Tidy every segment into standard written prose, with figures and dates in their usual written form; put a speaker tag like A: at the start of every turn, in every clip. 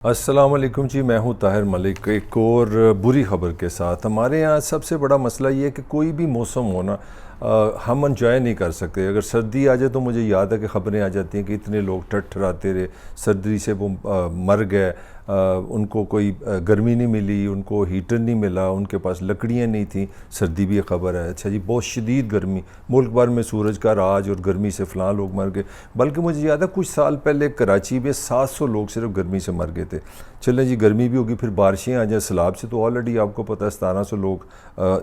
A: अस्सलाम वालेकुम जी। मैं हूं ताहिर मलिक। एक और बुरी ख़बर के साथ हमारे यहाँ सबसे बड़ा मसला ये है कि कोई भी मौसम हो ना, हम इंजॉय नहीं कर सकते। अगर सर्दी आ जाए तो मुझे याद है कि ख़बरें आ जाती हैं कि इतने लोग ठठराते रहे, सर्दी से वो मर गए, उनको कोई गर्मी नहीं मिली, उनको हीटर नहीं मिला, उनके पास लकड़ियाँ नहीं थी। सर्दी भी एक ख़बर है। अच्छा जी, बहुत शदीद गर्मी, मुल्क भर में सूरज का राज और गर्मी से फ़लाँ लोग मर गए। बल्कि मुझे याद है कुछ साल पहले कराची में 700 लोग सिर्फ गर्मी से मर गए थे। चलें जी, गर्मी भी होगी, फिर बारिशें आ जाए सैलाब से, तो ऑलरेडी आपको पता है 1700 लोग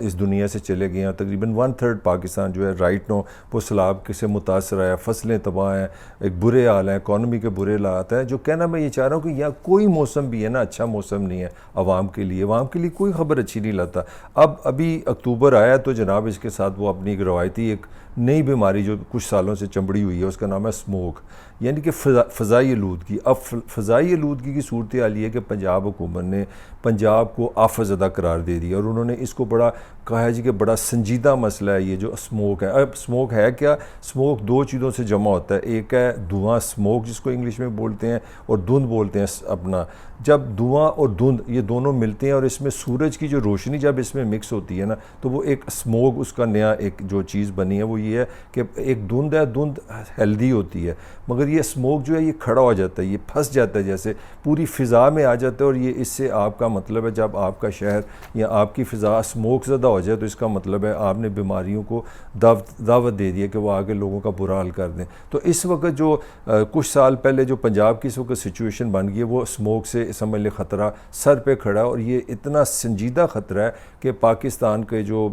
A: इस दुनिया से चले गए हैं। तकरीबन 1/3 पाकिस्तान जो है राइट नो वो सैलाब से मुतासर है, फसलें तबाह हैं, एक बुरे हाल हैं, इकॉनमी के बुरे हालात हैं। जो कहना मैं ये चाह रहा हूँ कि यहाँ कोई मौसम भी है ना, अच्छा मौसम नहीं है आवाम के लिए। आवाम के लिए कोई ख़बर अच्छी नहीं लाता। अब अभी अक्टूबर आया तो जनाब इसके साथ वो अपनी एक रवायती एक नई बीमारी जो कुछ सालों से चंबड़ी हुई है, उसका नाम है स्मोक, यानी कि फ़ज़ाई आलूदगी। अब फ़ज़ाई आलूदगी की सूरत हाल ये है कि पंजाब हुकूमत ने पंजाब को आफ़त ज़दा करार दे दिया और उन्होंने इसको बड़ा कहा है जी कि बड़ा संजीदा मसला है ये जो स्मोक है। अब स्मोक है क्या? स्मोक दो चीज़ों से जमा होता है। एक है धुआं, स्मोक जिसको इंग्लिश में बोलते हैं, और धुंध बोलते हैं अपना। जब धुआं और धुंध ये दोनों मिलते हैं और इसमें सूरज की जो रोशनी जब इसमें मिक्स होती है ना, तो वो एक स्मोक, उसका नया एक जो चीज़ बनी है वो ये है कि एक धुंध है, धुंध हेल्दी होती है, मगर ये स्मोक जो है ये खड़ा हो जाता है, ये फंस जाता है, जैसे पूरी फ़िज़ा में आ जाता है। और ये इससे आपका मतलब है जब आपका शहर या आपकी फ़िज़ा स्मोक ज़दा हो जाए तो इसका मतलब है आपने बीमारियों को दावत दे दी है कि वो आगे लोगों का बुरा हाल कर दें। तो इस वक्त जो कुछ साल पहले जो पंजाब की इस वक्त सिचुएशन बन गई है, वो स्मोक से समझ लें ख़तरा सर पे खड़ा है। और ये इतना संजीदा ख़तरा है कि पाकिस्तान के जो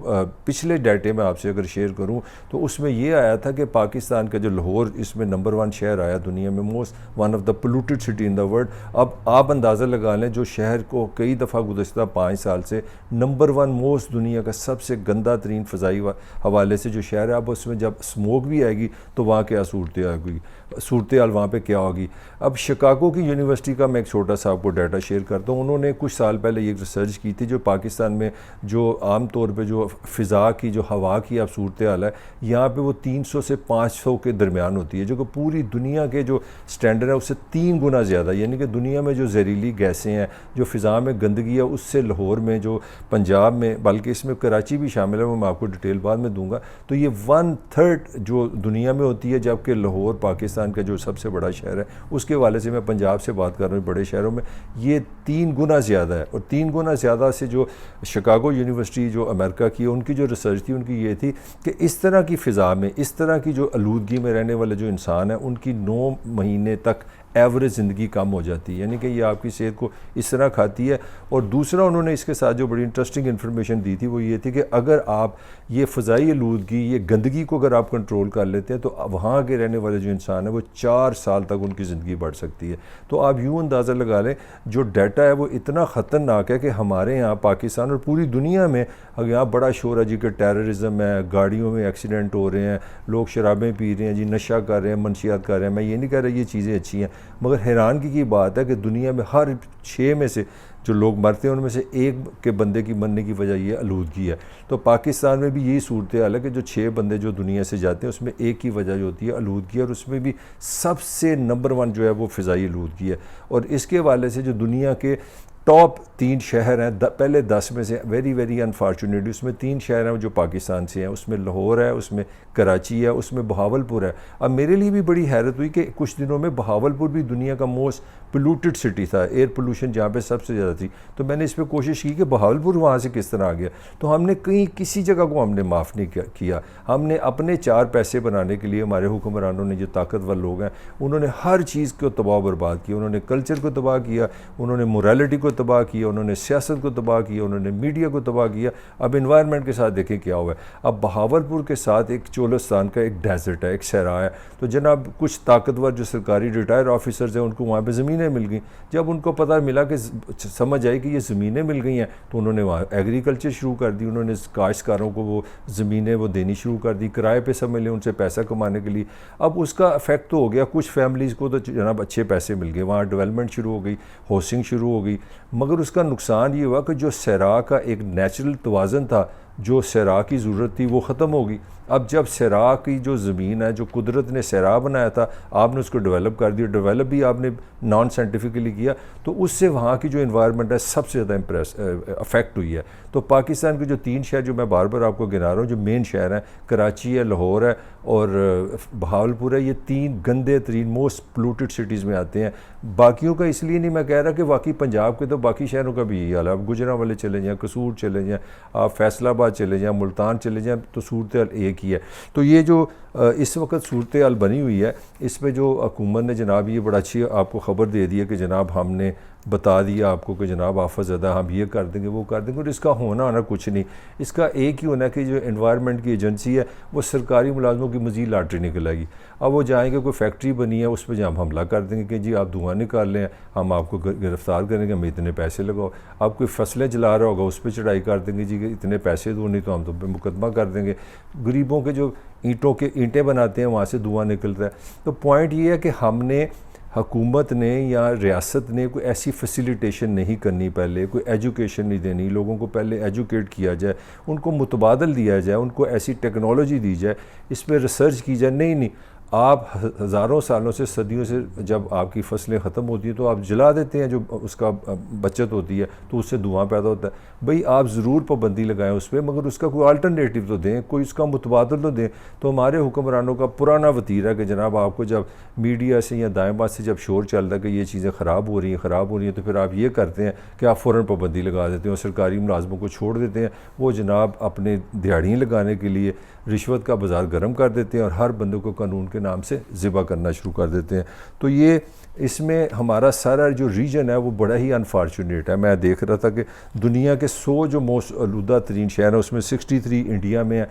A: पिछले डाटे में आपसे अगर शेयर करूँ तो उसमें ये आया था कि पाकिस्तान का जो लाहौर इसमें नंबर 1 शहर आया दुनिया में, most one of the polluted city in the world. अब आप अंदाज़ा लगा लें, जो शहर को कई दफ़ा गुज़श्ता 5 साल से नंबर 1 मोस्ट दुनिया का सबसे गंदा तरीन फ़ज़ाई हवाले से जो शहर है, अब उसमें जब स्मोक भी आएगी तो वहाँ क्या सूरत हाल वहाँ पर क्या होगी। अब शिकागो की यूनिवर्सिटी का मैं एक छोटा सा आपको डाटा शेयर करता हूँ। उन्होंने कुछ साल पहले ये रिसर्च की थी जो पाकिस्तान में जो आम तौर पे जो फ़िज़ा की जो हवा की अब सूरत हाल है, यहाँ पे वो 300 से 500 के दरमियान होती है, जो कि पूरी दुनिया के जो स्टैंडर्ड है उससे 3 गुना ज़्यादा। यानी कि दुनिया में जो जहरीली गैसें हैं, जो फ़िज़ा में गंदगी है, उससे लाहौर में, जो पंजाब में, बल्कि इसमें कराची भी शामिल है, वो मैं आपको डिटेल बाद में दूंगा। तो ये 1/3 जो दुनिया में होती है, जबकि लाहौर पाकिस्तान का जो सबसे बड़ा शहर है उसके वाले से, मैं पंजाब से बात कर रहा हूँ, बड़े शहरों में ये 3 गुना ज़्यादा है। और 3 गुना ज़्यादा से जो शिकागो यूनिवर्सिटी जो अमेरिका की, उनकी जो रिसर्च थी उनकी ये थी कि इस तरह की फ़िज़ा में, इस तरह की जो आलूदगी में रहने वाले जो इंसान है, उनकी 9 महीने तक एवरेज ज़िंदगी कम हो जाती है। यानी कि ये आपकी सेहत को इस तरह खाती है। और दूसरा उन्होंने इसके साथ जो बड़ी इंटरेस्टिंग इन्फॉर्मेशन दी थी वो ये थी कि अगर आप ये फ़ज़ाई आलूदगी, ये गंदगी को अगर आप कंट्रोल कर लेते हैं तो वहाँ के रहने वाले जो इंसान है वो 4 साल तक उनकी ज़िंदगी बढ़ सकती है। तो आप यूँ अंदाज़ा लगा लें, जो डाटा है वो इतना ख़तरनाक है कि हमारे यहाँ पाकिस्तान और पूरी दुनिया में यहाँ बड़ा शोर है जी कि टेररिज्म है, गाड़ियों में एक्सीडेंट हो रहे हैं, लोग शराबें पी रहे हैं जी, नशा कर रहे हैं, मनशियात कर रहे हैं। मैं ये नहीं कह रहा ये चीज़ें अच्छी हैं, मगर हैरानगी की बात है कि दुनिया में हर 6 में से जो लोग मरते हैं उनमें से एक के बंदे की मरने की वजह ये आलूदगी है। तो पाकिस्तान में भी यही सूरत हाल है कि जो 6 बंदे जो दुनिया से जाते हैं उसमें एक ही वजह जो होती है आलूदगी, और उसमें भी सबसे नंबर 1 जो है वो फ़िज़ाई आलूदगी है। और इसके हवाले से जो दुनिया के टॉप 3 शहर हैं, पहले 10 में से वेरी अनफॉर्चुनेटली उसमें 3 शहर हैं जो पाकिस्तान से हैं। उसमें लाहौर है, उसमें कराची है, उसमें बहावलपुर है। अब मेरे लिए भी बड़ी हैरत हुई कि कुछ दिनों में बहावलपुर भी दुनिया का मोस्ट पोल्यूटेड सिटी था, एयर पोल्यूशन जहाँ पे सबसे ज़्यादा थी। तो मैंने इस पर कोशिश की कि बहावलपुर वहाँ से किस तरह आ गया। तो हमने कहीं किसी जगह को हमने माफ़ नहीं किया। हमने अपने 4 पैसे बनाने के लिए, हमारे हुक्मरानों ने, जो ताकतवर लोग हैं, उन्होंने हर चीज़ को तबाह बर्बाद किया। उन्होंने कल्चर को तबाह किया, उन्होंने मोरालिटी को तबाह किया, उन्होंने सियासत को तबाह किया, उन्होंने मीडिया को तबाह किया। अब इन्वायरमेंट के साथ देखें क्या हुआ है। अब बहावलपुर के साथ एक चोलिस्तान का एक डेजर्ट है, एक सहरा है। तो जनाब कुछ ताकतवर जो सरकारी रिटायर ऑफिसर्स हैं उनको वहाँ पे ज़मीनें मिल गई। जब उनको पता मिला कि समझ आई कि ये ज़मीनें मिल गई हैं तो उन्होंने वहाँ एग्रीकल्चर शुरू कर दी। उन्होंने काश्तकारों को वो ज़मीनें वो देनी शुरू कर दी, किराए पे समझ लें, उनसे पैसा कमाने के लिए। अब उसका इफेक्ट तो हो गया, कुछ फैमिलीज़ को तो जनाब अच्छे पैसे मिल गए, वहाँ डेवलपमेंट शुरू हो गई, हाउसिंग शुरू हो गई। मगर उसका नुकसान ये हुआ कि जो सहरा का एक नेचुरल तवाज़न था जो सैरा की ज़रूरत थी वो ख़त्म होगी। अब जब सैरा की जो ज़मीन है, जो कुदरत ने सैरा बनाया था, आपने उसको डेवलप कर दिया, डेवलप भी आपने नॉन साइंटिफिकली किया, तो उससे वहाँ की जो इन्वायरमेंट है सबसे ज़्यादा अफेक्ट हुई है। तो पाकिस्तान के जो 3 शहर जो मैं बार बार आपको गिना रहा हूँ, जो मेन शहर हैं, कराची है, लाहौर है और बहावलपुर है, ये 3 गंदे तरीन मोस्ट पोल्यूटेड सिटीज़ में आते हैं। बाकियों का इसलिए नहीं मैं कह रहा कि वाकई पंजाब के, तो बाकी शहरों का भी यही हाल है। आप गुजरांवाले चले जाएँ, कसूर चले जाएँ, आप फैसलाबाद चले जाएँ, मुल्तान चले जाएँ, तो सूरत हाल एक ही है। तो ये जो इस वक्त सूरत हाल बनी हुई है, इस पर जो हुकूमत ने जनाब ये बड़ा अच्छी आपको ख़बर दे दी है कि जनाब हमने बता दिया आपको कि जनाब आफत ज़्यादा, हम ये कर देंगे वो कर देंगे, और इसका होना आना कुछ नहीं। इसका एक ही होना है कि जो एनवायरनमेंट की एजेंसी है वो सरकारी मुलाजमों की मज़ीद लॉटरी निकल आएगी। अब वो जाएंगे, कोई फैक्ट्री बनी है उस पर जब हम हमला कर देंगे कि जी आप धुआं निकाल लें, हम आपको गिरफ़्तार करेंगे, हमें इतने पैसे लगाओ। आप कोई फसलें जला रहा होगा उस पर चढ़ाई कर देंगे, जी इतने पैसे दो नहीं तो हम तो पे मुकदमा कर देंगे। गरीबों के जो ईंटें बनाते हैं वहाँ से धुआं निकलता है। तो पॉइंट ये है कि हमने, हुकूमत ने या रियासत ने कोई ऐसी फैसिलिटेशन नहीं करनी, पहले कोई एजुकेशन नहीं देनी, लोगों को पहले एजुकेट किया जाए, उनको मुतबादल दिया जाए, उनको ऐसी टेक्नोलॉजी दी जाए, इस पर रिसर्च की जाए। नहीं, आप हज़ारों सालों से, सदियों से जब आपकी फसलें ख़त्म होती हैं तो आप जला देते हैं, जो उसका बचत होती है तो उससे धुआं पैदा होता है। भाई आप ज़रूर पाबंदी लगाएं उस पर, मगर उसका कोई अल्टरनेटिव तो दें, कोई उसका मुतबादल तो दें। तो हमारे हुक्मरानों का पुराना वतीरा है कि जनाब आपको जब मीडिया से या दाएँ बात से जब शोर चल रहा है कि ये चीज़ें ख़राब हो रही हैं, तो फिर आप ये करते हैं कि आप फ़ौरन पाबंदी लगा देते हैं और सरकारी मुलाजमों को छोड़ देते हैं। वो जनाब अपने दिहाड़ियाँ लगाने के लिए रिश्वत का बाज़ार गर्म कर देते हैं और हर बंदे को कानून के नाम से ज़िबा करना शुरू कर देते हैं। तो ये इसमें हमारा सारा जो रीजन है वो बड़ा ही अनफॉर्चुनेट है। मैं देख रहा था कि दुनिया के 100 जो मोस्ट आलूदा तरीन शहर हैं उसमें 63 इंडिया में है।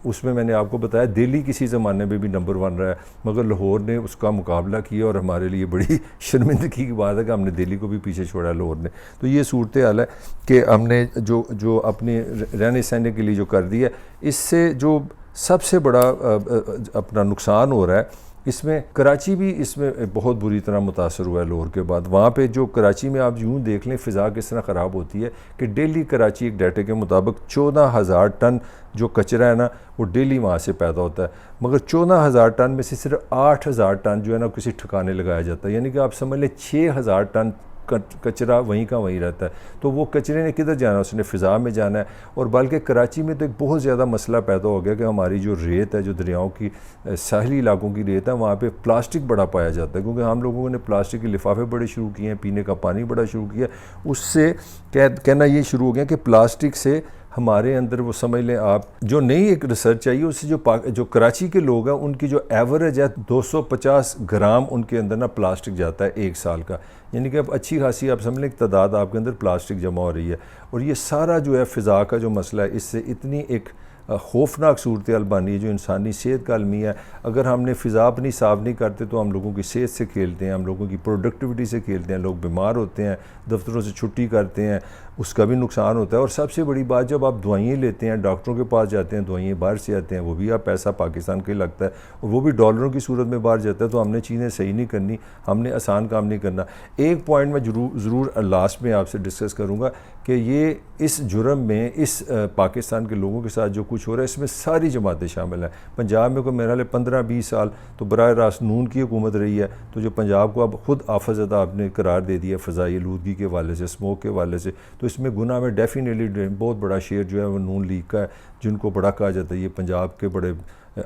A: उसमें मैंने आपको बताया दिल्ली किसी ज़माने में भी नंबर 1 रहा है, मगर लाहौर ने उसका मुकाबला किया और हमारे लिए बड़ी शर्मिंदगी की बात है कि हमने दिल्ली को भी पीछे छोड़ा लाहौर ने। तो ये सूरत हाल है कि हमने जो अपने रहने सहने के लिए जो कर दिया, इससे जो सबसे बड़ा अपना नुकसान हो रहा है, इसमें कराची भी इसमें बहुत बुरी तरह मुतासर हुआ है लाहौर के बाद। वहाँ पे जो कराची में आप यूँ देख लें फ़िज़ा किस तरह ख़राब होती है कि डेली कराची एक डाटे के मुताबिक 14,000 टन जो कचरा है ना वो डेली वहाँ से पैदा होता है, मगर 14,000 टन में से सिर्फ 8,000 टन जो है ना किसी ठिकाने लगाया जाता है। यानी कि आप समझ लें 6,000 टन कचरा वहीं का वहीं रहता है। तो वो कचरे ने किधर जाना, उसने फ़िज़ा में जाना है। और बल्कि कराची में तो एक बहुत ज़्यादा मसला पैदा हो गया कि हमारी जो रेत है, जो दरियाओं की साहली इलाकों की रेत है, वहाँ पे प्लास्टिक बड़ा पाया जाता है, क्योंकि हम लोगों ने प्लास्टिक के लिफाफे बड़े शुरू किए हैं, पीने का पानी बड़ा शुरू किया। उससे कहना ये शुरू हो गया कि प्लास्टिक से हमारे अंदर, वो समझ लें आप, जो नई एक रिसर्च चाहिए उससे जो कराची के लोग हैं उनकी जो एवरेज है 250 ग्राम उनके अंदर ना प्लास्टिक जाता है 1 साल का। यानी कि अब अच्छी खासी आप समझ लें तादाद आपके अंदर प्लास्टिक जमा हो रही है। और ये सारा जो है फ़िज़ा का जो मसला है, इससे इतनी एक खौफनाक सूरत हाल बनी है जो इंसानी सेहत का अलमी है। अगर हमने फ़िज़ा अपनी साफ़ नहीं करते तो हम लोगों की सेहत से खेलते हैं, हम लोगों की प्रोडक्टिविटी से खेलते हैं, लोग बीमार होते हैं, दफ्तरों से छुट्टी करते हैं, उसका भी नुकसान होता है। और सबसे बड़ी बात, जब आप दवाइयाँ लेते हैं, डॉक्टरों के पास जाते हैं, दवाइयाँ बाहर से आते हैं, वो भी आप पैसा पाकिस्तान के लगता है और वो भी डॉलरों की सूरत में बाहर जाता है। तो हमने चीज़ें सही नहीं करनी, हमने आसान काम नहीं करना। एक पॉइंट मैं ज़रूर लास्ट में आपसे डिस्कस करूँगा कि ये इस जुर्म में, इस पाकिस्तान के लोगों के साथ जो कुछ हो रहा है, इसमें सारी जमातें शामिल हैं। पंजाब में कोई मेरा 15-20 साल तो बराह रास्त नून की हुकूमत रही है, तो जो पंजाब को अब खुद आफतज़दा आपने करार दे दिया फ़ज़ाई आलूदगी के वाले से, स्मोक के वाले से, तो इसमें गुनाह में डेफिनेटली बहुत बड़ा शेयर जो है वो नून लीग का है, जिनको बड़ा कहा जाता है ये पंजाब के बड़े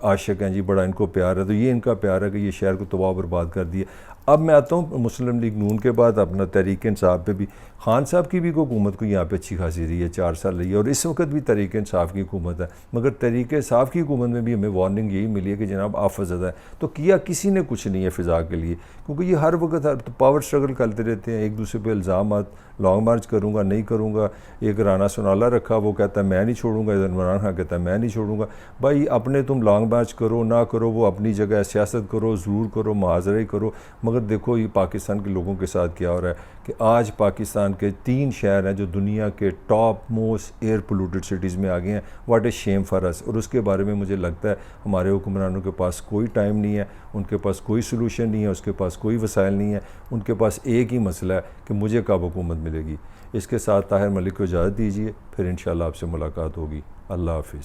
A: आशिक हैं जी, बड़ा इनको प्यार है। तो ये इनका प्यार है कि ये शहर को तबाह बर्बाद कर दिया। अब मैं आता हूँ मुस्लिम लीग नून के बाद अपना तहरीक इंसाफ पे भी। खान साहब की भी हुकूमत को यहाँ पे अच्छी खासी रही है, 4 साल रही है, और इस वक्त भी तहरीक इंसाफ की हुकूमत है। मगर तहरीक इंसाफ की हुकूमत में भी हमें वार्निंग यही मिली है कि जनाब आफतज़दा है। तो किया किसी ने कुछ नहीं है फ़िज़ा के लिए, क्योंकि ये हर वक्त तो पावर स्ट्रगल करते रहते हैं, एक दूसरे पर इल्ज़ाम, लॉन्ग मार्च करूँगा नहीं करूँगा। एक राना सुनाला रखा, वो कहता है मैं नहीं छोड़ूंगा, इधर इमरान खान कहता है मैं नहीं छोड़ूंगा। भाई अपने तुम लॉन्ग मार्च करो ना करो, वो अपनी जगह सियासत करो, ज़रूर करो, मुहाज़रा ही करो, मगर देखो ये पाकिस्तान के लोगों के साथ क्या हो रहा है कि आज पाकिस्तान के 3 शहर हैं जो दुनिया के top most air polluted cities में आ गए हैं। What A Shem for us. और उसके बारे में मुझे लगता है हमारे हुक्मरानों के पास कोई टाइम नहीं है, उनके पास कोई सलूशन नहीं है, उसके पास कोई वसाइल नहीं है। उनके पास एक ही मसला है कि मुझे कब हुकूमत मिलेगी। इसके साथ ताहिर मलिक को इजाज़त दीजिए, फिर इंशाअल्लाह आपसे मुलाकात होगी। अल्लाह हाफिज़।